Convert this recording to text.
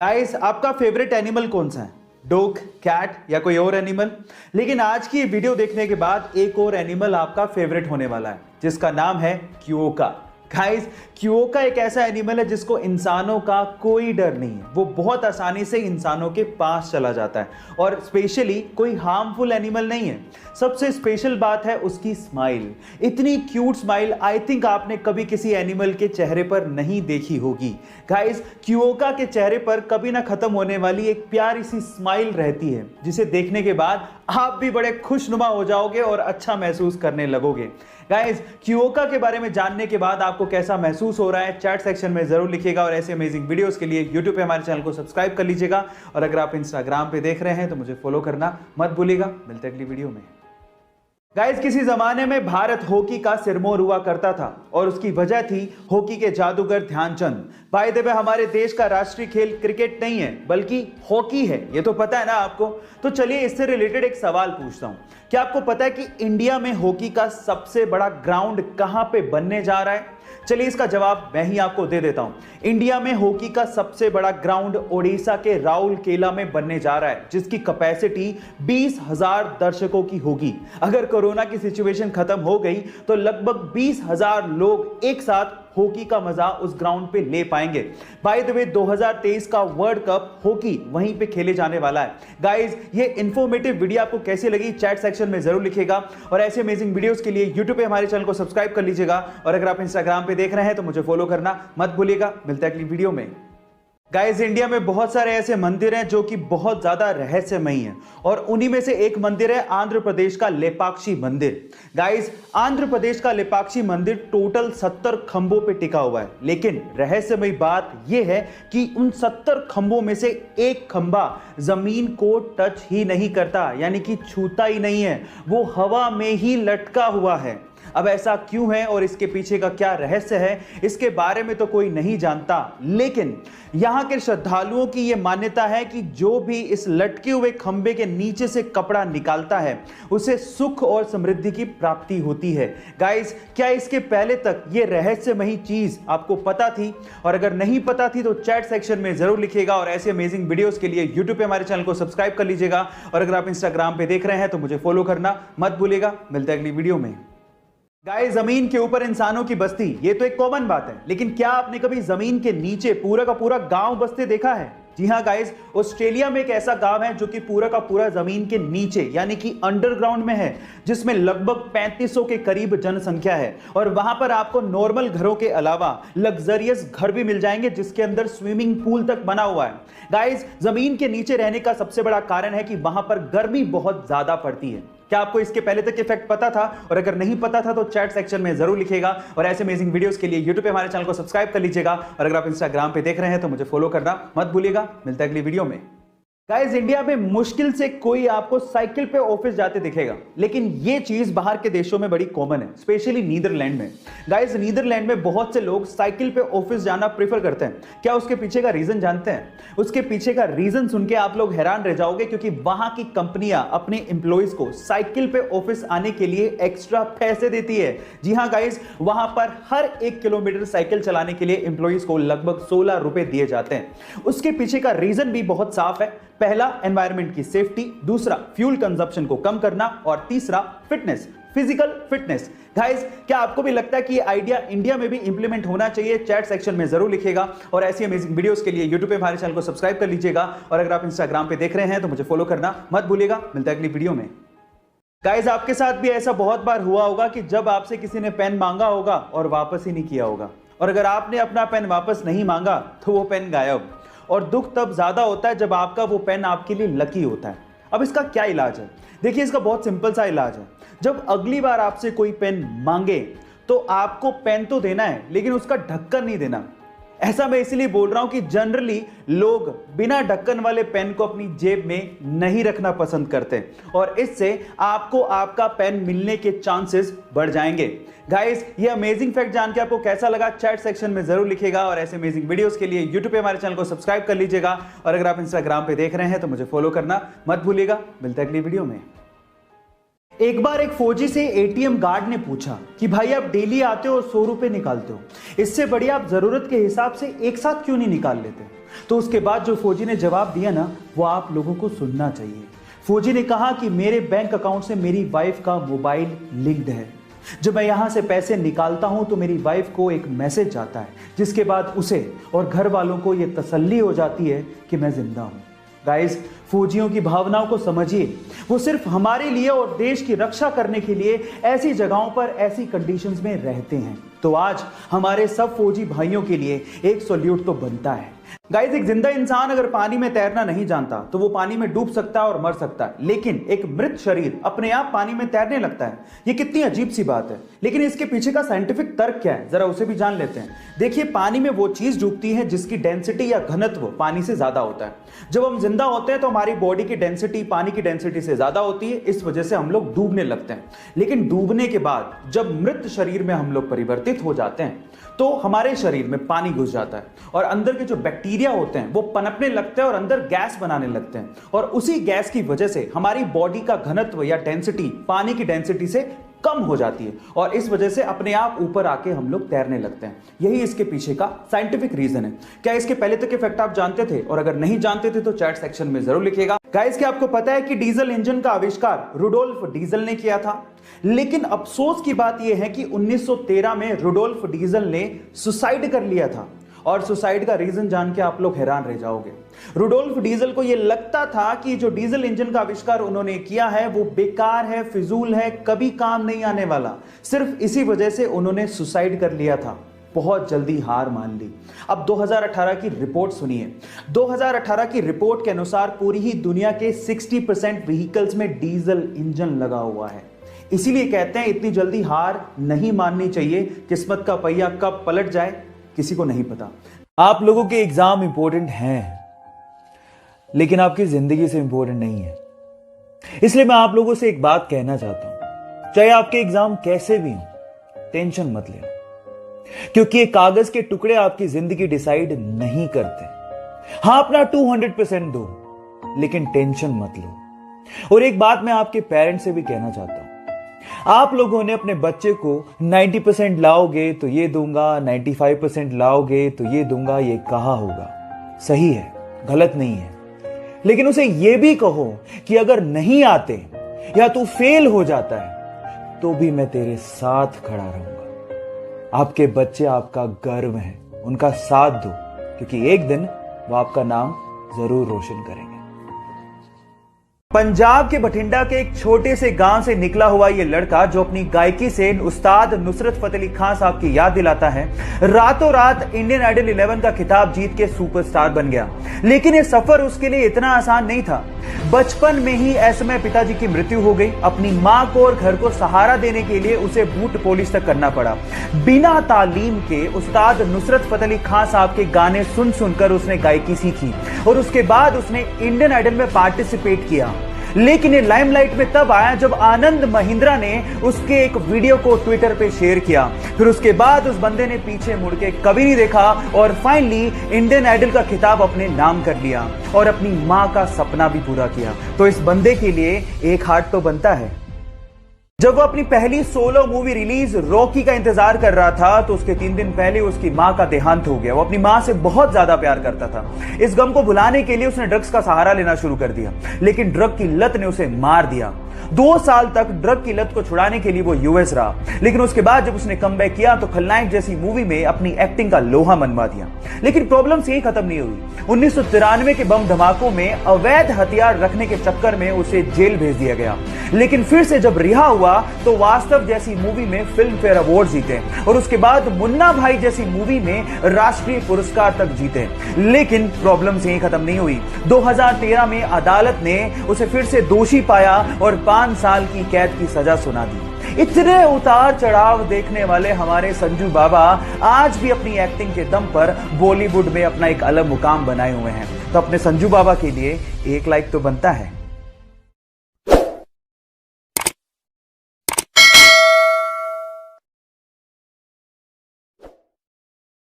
Guys, आपका favourite animal कौन सा है? डॉग, कैट या कोई और एनिमल? लेकिन आज की ये वीडियो देखने के बाद एक और एनिमल आपका फेवरेट होने वाला है, जिसका नाम है क्विओका। गाइस, क्विओका एक ऐसा एनिमल है जिसको इंसानों का कोई डर नहीं है। वो बहुत आसानी से इंसानों के पास चला जाता है और स्पेशली कोई हार्मफुल एनिमल नहीं है। सबसे स्पेशल बात है उसकी स्माइल। इतनी क्यूट स्माइल आई थिंक आपने कभी किसी एनिमल के चेहरे पर नहीं देखी होगी। गाइस, क्विओका के चेहरे पर कभी ना खत्म होने वाली एक प्यारी सी स्माइल रहती है, जिसे देखने के बाद आप भी बड़े खुशनुमा हो जाओगे और अच्छा महसूस करने लगोगे। गाइस, क्विओका के बारे में जानने के बाद आपको कैसा महसूस हो रहा है चैट सेक्शन में जरूर लिखिएगा और ऐसे अमेजिंग वीडियोस के लिए यूट्यूब पे हमारे चैनल को सब्सक्राइब कर लीजिएगा और अगर आप इंस्टाग्राम पे देख रहे हैं तो मुझे फॉलो करना मत भूलिएगा। मिलते हैं अगली वीडियो में। गाइस, किसी जमाने में भारत हॉकी का सिरमौर हुआ करता था और उसकी वजह थी हॉकी के जादूगर ध्यानचंद। बाय द वे, हमारे देश का राष्ट्रीय खेल क्रिकेट नहीं है बल्कि हॉकी है, ये तो पता है ना आपको। तो चलिए इससे रिलेटेड एक सवाल पूछता हूं। क्या आपको पता है कि इंडिया में हॉकी का सबसे बड़ा ग्राउंड कहां पे बनने जा रहा है? चलिए इसका जवाब मैं ही आपको दे देता हूं। इंडिया में हॉकी का सबसे बड़ा ग्राउंड ओडिशा के राउरकेला में बनने जा रहा है, जिसकी कैपेसिटी 20,000 दर्शकों की होगी। अगर कोरोना की सिचुएशन खत्म हो गई तो लगभग 20,000 लोग एक साथ हॉकी का मजा उस ग्राउंड पे ले पाएंगे। बाय द वे, 2023 का वर्ल्ड कप हॉकी वहीं पे खेले जाने वाला है। गाइस, ये इंफॉर्मेटिव वीडियो आपको कैसी लगी चैट सेक्शन में जरूर लिखिएगा और ऐसे अमेजिंग वीडियोस के लिए यूट्यूब पे हमारे चैनल को सब्सक्राइब कर लीजिएगा और अगर आप इंस्टाग्राम पे देख रहे हैं तो मुझे फॉलो करना मत भूलिएगा। मिलता है अगली वीडियो में। गाइस, इंडिया में बहुत सारे ऐसे मंदिर हैं जो कि बहुत ज्यादा रहस्यमयी हैं और उन्हीं में से एक मंदिर है आंध्र प्रदेश का लेपाक्षी मंदिर। गाइस, आंध्र प्रदेश का लेपाक्षी मंदिर टोटल 70 खंभों पे टिका हुआ है, लेकिन रहस्यमयी बात यह है कि उन 70 खंभों में से एक खंभा जमीन को टच ही नहीं करता, यानी कि छूता ही नहीं है, वो हवा में ही लटका हुआ है। अब ऐसा क्यों है और इसके पीछे का क्या रहस्य है, इसके बारे में तो कोई नहीं जानता, लेकिन यहां के श्रद्धालुओं की यह मान्यता है कि जो भी इस लटके हुए खंबे के नीचे से कपड़ा निकालता है उसे सुख और समृद्धि की प्राप्ति होती है। गाइस, क्या इसके पहले तक यह रहस्यमयी चीज आपको पता थी? और अगर नहीं पता थी तो चैट सेक्शन में जरूर लिखिएगा और ऐसे अमेजिंग वीडियोस के लिए यूट्यूब पे हमारे चैनल को सब्सक्राइब कर लीजिएगा और अगर आप इंस्टाग्राम पे देख रहे हैं तो मुझे फॉलो करना मत भूलिएगा। मिलते हैं अगली वीडियो में। गाइस, जमीन के ऊपर इंसानों की बस्ती ये तो एक कॉमन बात है, लेकिन क्या आपने कभी जमीन के नीचे पूरा का पूरा गांव बसते देखा है? जी हां गाइस, ऑस्ट्रेलिया में एक ऐसा गांव है जो कि पूरा का पूरा जमीन के नीचे यानी कि अंडरग्राउंड में है, जिसमें लगभग 3500 के करीब जनसंख्या है और वहां पर आपको नॉर्मल घरों के अलावा लग्जरियस घर भी मिल जाएंगे जिसके अंदर स्विमिंग पूल तक बना हुआ है। गाइस, जमीन के नीचे रहने का सबसे बड़ा कारण है कि वहां पर गर्मी बहुत ज्यादा पड़ती है। क्या आपको इसके पहले तक इफेक्ट पता था? और अगर नहीं पता था तो चैट सेक्शन में जरूर लिखिएगा और ऐसे अमेजिंग वीडियोस के लिए यूट्यूब पे हमारे चैनल को सब्सक्राइब कर लीजिएगा और अगर आप इंस्टाग्राम पे देख रहे हैं तो मुझे फॉलो करना मत भूलिएगा। मिलता है अगली वीडियो में। गाइस, इंडिया में मुश्किल से कोई आपको साइकिल पे ऑफिस जाते दिखेगा, लेकिन ये चीज बाहर के देशों में बड़ी कॉमन है, स्पेशली नीदरलैंड में। गाइस, नीदरलैंड में बहुत से लोग साइकिल पे ऑफिस जाना प्रेफर करते हैं। क्या उसके पीछे का रीजन जानते हैं? उसके पीछे का रीजन सुन के आप लोग हैरान रह जाओगे, क्योंकि वहां की कंपनियां अपने एम्प्लॉइज को साइकिल पे ऑफिस आने के लिए एक्स्ट्रा पैसे देती है। जी हां गाइस, वहां पर हर 1 किलोमीटर साइकिल चलाने के लिए एम्प्लॉइज को लगभग 16 रुपए दिए जाते हैं। उसके पीछे का रीजन भी बहुत साफ है। पहला, एनवायरनमेंट की सेफ्टी, दूसरा, फ्यूल कंजप्शन को कम करना और तीसरा, फिटनेस, फिजिकल फिटनेस। गाइस, क्या आपको भी लगता है कि ये आइडिया इंडिया में भी इंप्लीमेंट होना चाहिए? चैट सेक्शन में जरूर लिखिएगा और ऐसी अमेजिंग वीडियोस के लिए यूट्यूब पे हमारे चैनल को सब्सक्राइब कर लीजिएगा और अगर आप इंस्टाग्राम पे देख रहे हैं तो मुझे फॉलो करना मत भूलिएगा। मिलता है अगली वीडियो में। गाइस, आपके साथ भी ऐसा बहुत बार हुआ होगा कि जब आपसे किसी ने पेन मांगा होगा और वापस ही नहीं किया होगा, और अगर आपने अपना पेन वापस नहीं मांगा तो वो पेन गायब। और दुख तब ज्यादा होता है जब आपका वो पेन आपके लिए लकी होता है। अब इसका क्या इलाज है? देखिए, इसका बहुत सिंपल सा इलाज है। जब अगली बार आपसे कोई पेन मांगे तो आपको पेन तो देना है, लेकिन उसका ढक्कन नहीं देना। ऐसा मैं इसलिए बोल रहा हूं कि जनरली लोग बिना ढक्कन वाले पेन को अपनी जेब में नहीं रखना पसंद करते और इससे आपको आपका पेन मिलने के चांसेस बढ़ जाएंगे। गाइस, ये अमेजिंग फैक्ट जान के आपको कैसा लगा चैट सेक्शन में जरूर लिखिएगा और ऐसे अमेजिंग वीडियोस के लिए यूट्यूब पे हमारे चैनल को सब्सक्राइब कर लीजिएगा और अगर आप इंस्टाग्राम पे देख रहे हैं तो मुझे फॉलो करना मत भूलिएगा। मिलते हैं अगली वीडियो में। एक बार एक फौजी से एटीएम गार्ड ने पूछा कि भाई, आप डेली आते हो और 100 रुपए निकालते हो, इससे बढ़िया आप जरूरत के हिसाब से एक साथ क्यों नहीं निकाल लेते? तो उसके बाद जो फौजी ने जवाब दिया ना, वो आप लोगों को सुनना चाहिए। फौजी ने कहा कि मेरे बैंक अकाउंट से मेरी वाइफ का मोबाइल लिंक्ड है। जब मैं यहां से पैसे निकालता हूं तो मेरी वाइफ को एक मैसेज जाता है, जिसके बाद उसे और घर वालों को यह तसल्ली हो जाती है कि मैं जिंदा हूं। गाइस, फौजियों की भावनाओं को समझिए। वो सिर्फ हमारे लिए और देश की रक्षा करने के लिए ऐसी जगहों पर, ऐसी कंडीशंस में रहते हैं। तो आज हमारे सब फौजी भाइयों के लिए एक सल्यूट तो बनता है। गाइस, एक जिंदा इंसान अगर पानी में तैरना नहीं जानता तो वो पानी में डूब सकता है और मर सकता है, लेकिन एक मृत शरीर अपने आप पानी में तैरने लगता है। ये कितनी अजीब सी बात है, लेकिन इसके पीछे का साइंटिफिक तर्क क्या है, जरा उसे भी जान लेते हैं। देखिए, पानी में वो चीज डूबती है जिसकी डेंसिटी या घनत्व पानी से ज्यादा होता है। जब हम जिंदा होते हैं तो हमारी बॉडी की डेंसिटी पानी की डेंसिटी से ज्यादा होती है, इस वजह से हम लोग डूबने लगते हैं। लेकिन डूबने के बाद जब मृत शरीर में हम लोग परिवर्तित हो जाते हैं तो हमारे शरीर में पानी घुस जाता है और अंदर के जो बैक्टीरिया होते हैं वो पनपने लगते हैं और अंदर गैस बनाने लगते हैं, और उसी गैस की वजह से हमारी बॉडी का घनत्व या डेंसिटी पानी की डेंसिटी से कम हो जाती है और इस वजह से अपने आप ऊपर आके हम लोग तैरने लगते हैं। यही इसके पीछे का साइंटिफिक रीजन है। क्या इसके पहले तक के फैक्ट आप जानते थे? और अगर नहीं जानते थे तो चैट सेक्शन में जरूर लिखिएगा। गाइस, क्या आपको पता है कि डीजल इंजन का आविष्कार रुडोल्फ डीजल ने किया था? लेकिन अफसोस की बात यह है कि 1913 में रुडोल्फ डीजल ने सुसाइड कर लिया था, और सुसाइड का रीजन जान के आप लोग हैरान रह जाओगे। रुडोल्फ डीजल को यह लगता था कि जो डीजल इंजन का आविष्कार उन्होंने किया है वो बेकार है, फिजूल है, कभी काम नहीं आने वाला। सिर्फ इसी वजह से उन्होंने सुसाइड कर लिया था, बहुत जल्दी हार मान ली। अब 2018 की रिपोर्ट सुनिए। 2018 की रिपोर्ट के अनुसार पूरी ही दुनिया के 60% व्हीकल्स में डीजल इंजन लगा हुआ है। इसीलिए कहते हैं इतनी जल्दी हार नहीं माननी चाहिए। किस्मत का पहिया कब पलट जाए किसी को नहीं पता। आप लोगों के एग्जाम इंपॉर्टेंट हैं, लेकिन आपकी जिंदगी से इंपॉर्टेंट नहीं है। इसलिए मैं आप लोगों से एक बात कहना चाहता हूं, चाहे आपके एग्जाम कैसे भी हो, टेंशन मत लेना, क्योंकि ये कागज के टुकड़े आपकी जिंदगी डिसाइड नहीं करते। हां, अपना 200% दो, लेकिन टेंशन मत लो। और एक बात मैं आपके पेरेंट्स से भी कहना चाहता हूं, आप लोगों ने अपने बच्चे को 90% लाओगे तो ये दूंगा, 95% लाओगे तो ये दूंगा, ये कहा होगा। सही है, गलत नहीं है, लेकिन उसे यह भी कहो कि अगर नहीं आते या तू फेल हो जाता है तो भी मैं तेरे साथ खड़ा रहूंगा। आपके बच्चे आपका गर्व हैं, उनका साथ दो, क्योंकि एक दिन वो आपका नाम जरूर रोशन करेंगे। पंजाब के बठिंडा के एक छोटे से गांव से निकला हुआ यह लड़का, जो अपनी गायकी से उस्ताद नुसरत फतेह अली खान साहब की याद दिलाता है, रातों रात इंडियन आइडल 11 का खिताब जीत के सुपरस्टार बन गया। लेकिन यह सफर उसके लिए इतना आसान नहीं था। बचपन में ही ऐसे में पिताजी की मृत्यु हो गई। अपनी मां को और घर को सहारा देने के लिए उसे बूट पॉलिश तक करना पड़ा। बिना तालीम के उस्ताद नुसरत फतेह अली खान साहब के गाने सुन सुनकर उसने गायकी सीखी और उसके बाद उसने इंडियन आइडल में पार्टिसिपेट किया। लेकिन ये लाइमलाइट में तब आया जब आनंद महिंद्रा ने उसके एक वीडियो को ट्विटर पे शेयर किया। फिर उसके बाद उस बंदे ने पीछे मुड़ के कभी नहीं देखा और फाइनली इंडियन आइडल का खिताब अपने नाम कर लिया और अपनी मां का सपना भी पूरा किया। तो इस बंदे के लिए एक हार्ट तो बनता है। जब वो अपनी पहली सोलो मूवी रिलीज रॉकी का इंतजार कर रहा था तो उसके 3 दिन पहले उसकी मां का देहांत हो गया। वो अपनी मां से बहुत ज्यादा प्यार करता था। इस गम को भुलाने के लिए उसने ड्रग्स का सहारा लेना शुरू कर दिया, लेकिन ड्रग की लत ने उसे मार दिया। 2 साल तक ड्रग की लत को छुड़ाने के लिए वो यूएस रहा, लेकिन उसके बाद जब उसने कमबैक किया तो खलनायक जैसी मूवी में अपनी एक्टिंग का लोहा मनवा दिया। लेकिन प्रॉब्लम्स यही खत्म नहीं हुई। 1993 के बम धमाकों में अवैध हथियार रखने के चक्कर में उसे जेल भेज दिया गया। लेकिन फिर से जब रिहा हुआ तो वास्तव जैसी मूवी में फिल्म फेयर अवार्ड जीते और उसके बाद मुन्ना भाई जैसी मूवी में राष्ट्रीय पुरस्कार तक जीते। लेकिन प्रॉब्लम्स यही खत्म नहीं हुई। 2013 में अदालत ने उसे फिर से दोषी पाया और 5 साल की कैद की सजा सुना दी। इतने उतार चढ़ाव देखने वाले हमारे संजू बाबा आज भी अपनी एक्टिंग के दम पर बॉलीवुड में अपना एक अलग मुकाम बनाए हुए हैं। तो अपने संजू बाबा के लिए एक लाइक तो बनता है।